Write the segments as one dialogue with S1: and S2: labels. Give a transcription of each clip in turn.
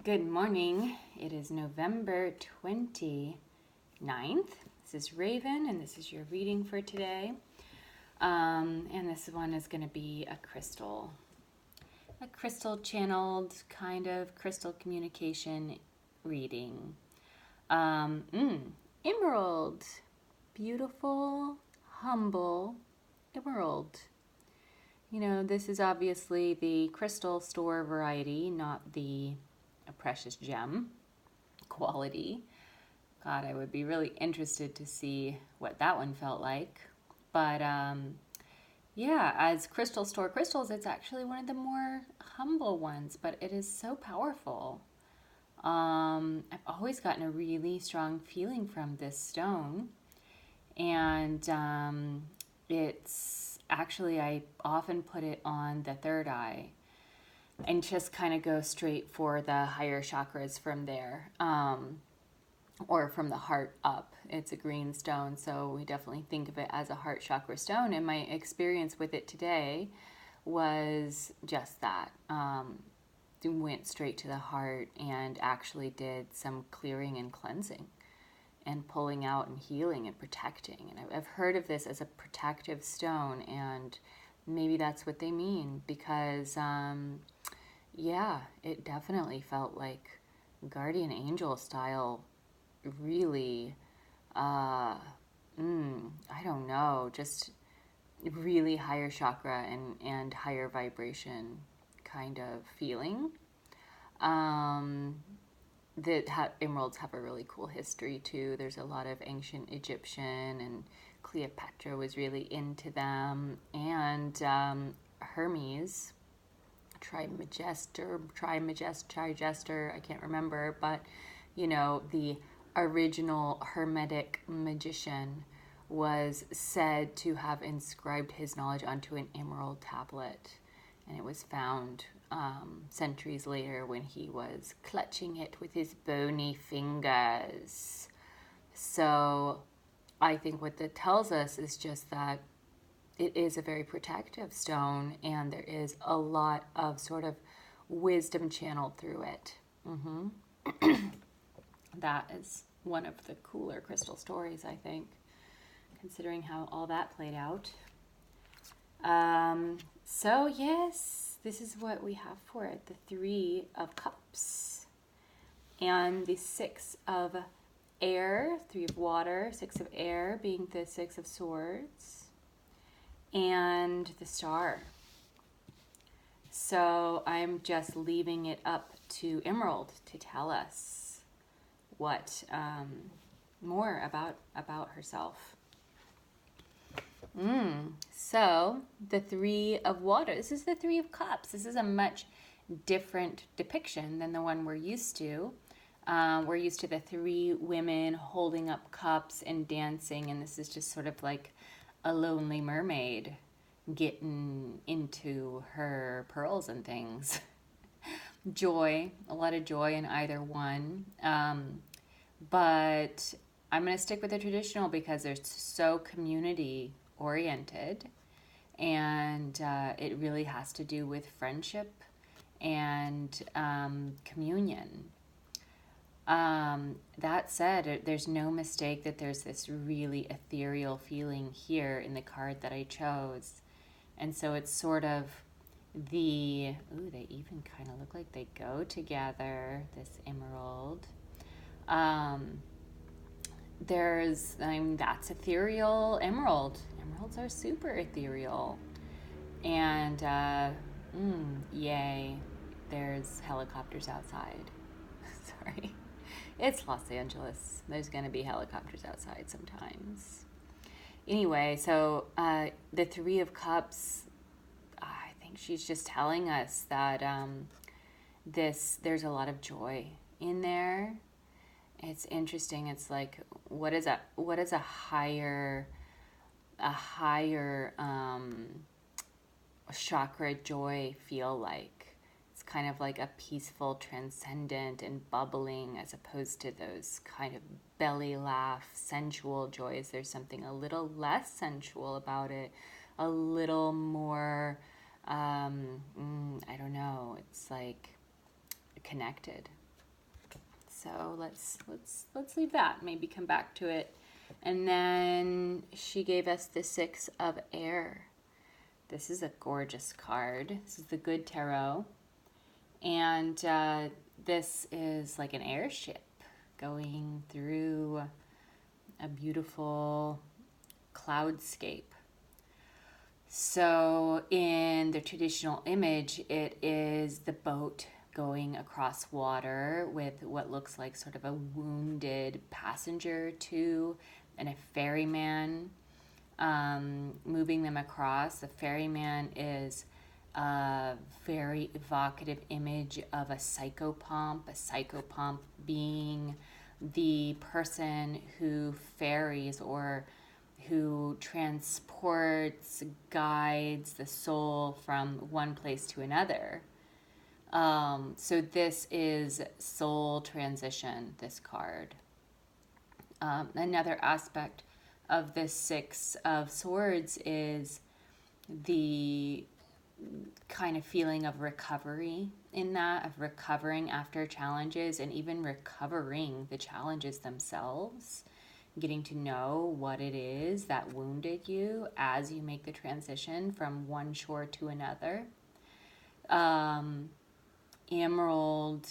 S1: Good morning. It is November 29th. This is Raven, and this is your reading for today. And this one is going to be a crystal channeled kind of crystal communication reading. Emerald. Beautiful, humble emerald. You know, this is obviously the crystal store variety, not the a precious gem quality. God, I would be really interested to see what that one felt like. But yeah, as crystal store crystals, it's actually one of the more humble ones, but it is so powerful. I've always gotten a really strong feeling from this stone, and it's actually, I often put it on the third eye and just kind of go straight for the higher chakras from there, or from the heart up. It's a green stone, so we definitely think of it as a heart chakra stone. And my experience with it today was just that. Went straight to the heart and actually did some clearing and cleansing and pulling out and healing and protecting. And I've heard of this as a protective stone, and maybe that's what they mean, because yeah, it definitely felt like guardian angel style, really, I don't know, just really higher chakra and higher vibration kind of feeling. Emeralds have a really cool history too. There's a lot of ancient Egyptian, and Cleopatra was really into them, and Hermes, Trimegester, I can't remember, but you know, the original Hermetic magician was said to have inscribed his knowledge onto an emerald tablet, and it was found centuries later when he was clutching it with his bony fingers. So I think what that tells us is just that it is a very protective stone, and there is a lot of sort of wisdom channeled through it. That is one of the cooler crystal stories, I think, considering how all that played out. So yes, this is what we have for it: the Three of Cups and the Six of Air, Three of Water, Six of Air being the Six of Swords, and the Star. So I'm just leaving it up to Emerald to tell us what more about herself. So the Three of Water. This is the Three of Cups. This is a much different depiction than the one we're used to. We're used to the three women holding up cups and dancing, and this is just sort of like a lonely mermaid getting into her pearls and things. Joy, a lot of joy in either one. But I'm going to stick with the traditional because they're so community oriented, and it really has to do with friendship and communion. That said, there's no mistake that there's this really ethereal feeling here in the card that I chose. And so it's sort of they even kind of look like they go together, this emerald. That's ethereal emerald. Emeralds are super ethereal. And, yay, there's helicopters outside. Sorry. It's Los Angeles. There's going to be helicopters outside sometimes. Anyway, so the Three of Cups, I think she's just telling us that there's a lot of joy in there. It's interesting. It's like, what is a higher chakra joy feel like? It's kind of like a peaceful, transcendent, and bubbling, as opposed to those kind of belly laugh, sensual joys. There's something a little less sensual about it, a little more, I don't know, it's like connected. So let's leave that. Maybe come back to it. And then she gave us the Six of Air. This is a gorgeous card. This is the Good Tarot. And this is like an airship going through a beautiful cloudscape. So in the traditional image, it is the boat going across water with what looks like sort of a wounded passenger too, and a ferryman moving them across. The ferryman is a very evocative image of a psychopomp being the person who ferries or who transports, guides the soul from one place to another. So this is soul transition, this card. Another aspect of this Six of Swords is the kind of feeling of recovery in that, of recovering after challenges and even recovering the challenges themselves, getting to know what it is that wounded you as you make the transition from one shore to another. Emerald,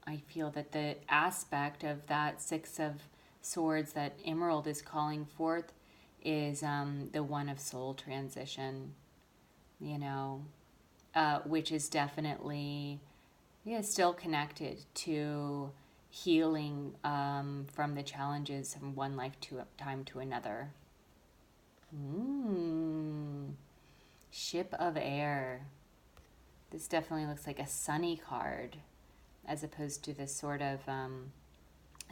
S1: I feel that the aspect of that Six of Swords that Emerald is calling forth is the one of soul transition, which is definitely still connected to healing from the challenges from one lifetime to another. Ship of Air. This definitely looks like a sunny card as opposed to this sort of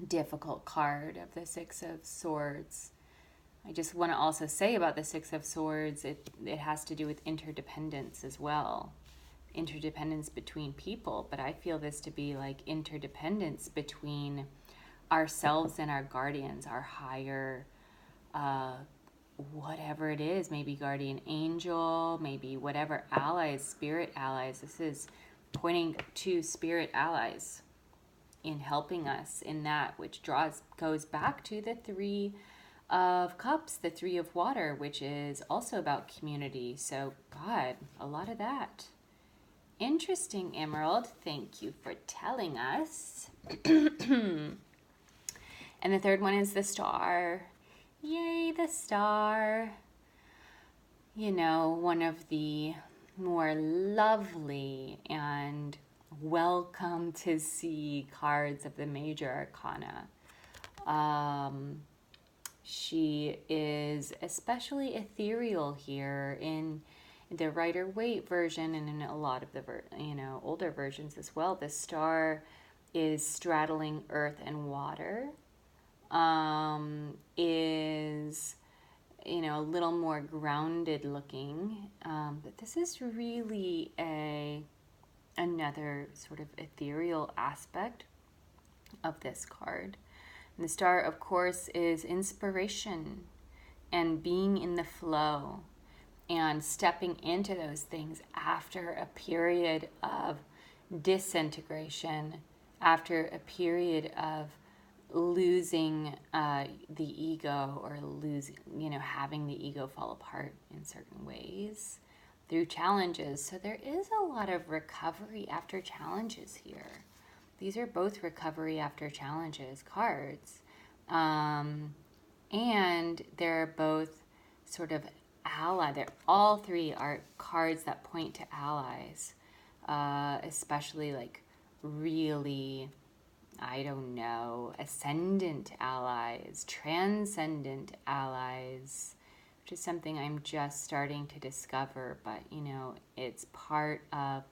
S1: difficult card of the Six of Swords. I just want to also say about the Six of Swords, it has to do with interdependence as well. Interdependence between people, but I feel this to be like interdependence between ourselves and our guardians, our higher, whatever it is, maybe guardian angel, maybe whatever allies, spirit allies. This is pointing to spirit allies in helping us in that, which goes back to the Three of Cups, the Three of Water, which is also about community. So God, a lot of that. Interesting, Emerald. Thank you for telling us. And the third one is the Star. Yay, the Star. One of the more lovely and welcome to see cards of the major arcana. She is especially ethereal here in the Rider-Waite version and in a lot of the older versions as well. The Star is straddling earth and water. Is a little more grounded looking, but this is really another sort of ethereal aspect of this card. And the Star, of course, is inspiration and being in the flow and stepping into those things after a period of disintegration, after a period of losing the ego, or having the ego fall apart in certain ways through challenges. So there is a lot of recovery after challenges here. These are both recovery after challenges cards. And they're both sort of all three are cards that point to allies, especially like really, ascendant allies, transcendent allies, which is something I'm just starting to discover, but it's part of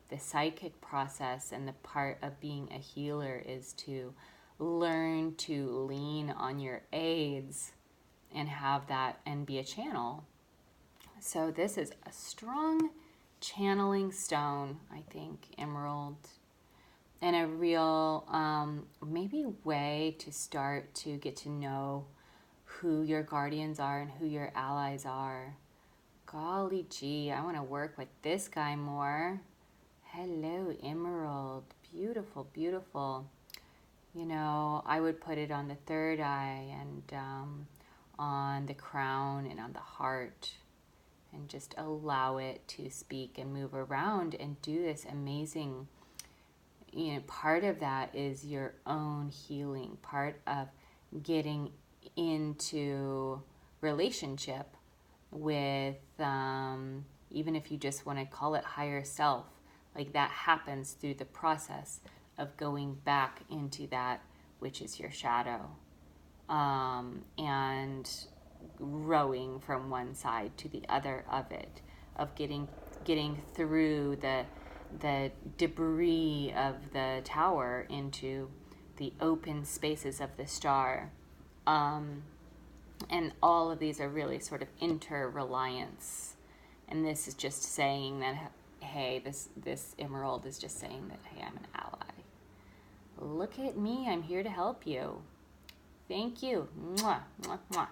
S1: the psychic process, and the part of being a healer is to learn to lean on your aids and have that and be a channel. So this is a strong channeling stone, I think, Emerald, and a real maybe way to start to get to know who your guardians are and who your allies are. Golly gee, I want to work with this guy more. Hello, Emerald. Beautiful, beautiful. You know, I would put it on the third eye and on the crown and on the heart, and just allow it to speak and move around and do this amazing, you know, part of that is your own healing, part of getting into relationship with, even if you just want to call it higher self, like that happens through the process of going back into that which is your shadow, and growing from one side to the other of it, of getting through the debris of the tower into the open spaces of the star. And all of these are really sort of inter-reliance. And this is just saying that, hey, this emerald is just saying that, hey, I'm an ally. Look at me, I'm here to help you. Thank you. Mwah, mwah, mwah.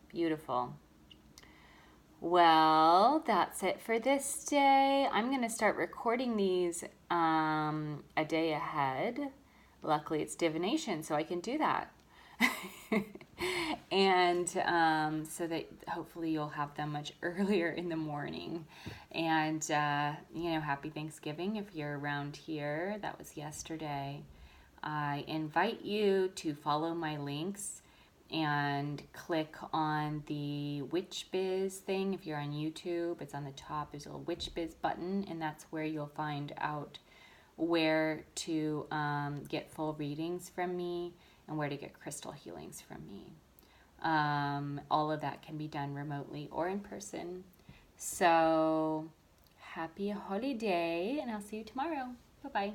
S1: Beautiful. Well, that's it for this day. I'm going to start recording these a day ahead. Luckily, it's divination, so I can do that. And so that hopefully you'll have them much earlier in the morning. And, you know, happy Thanksgiving if you're around here. That was yesterday. I invite you to follow my links and click on the Witch Biz thing. If you're on YouTube, it's on the top. There's a little Witch Biz button, and that's where you'll find out where to get full readings from me and where to get crystal healings from me. All of that can be done remotely or in person. So happy holiday, and I'll see you tomorrow. Bye-bye.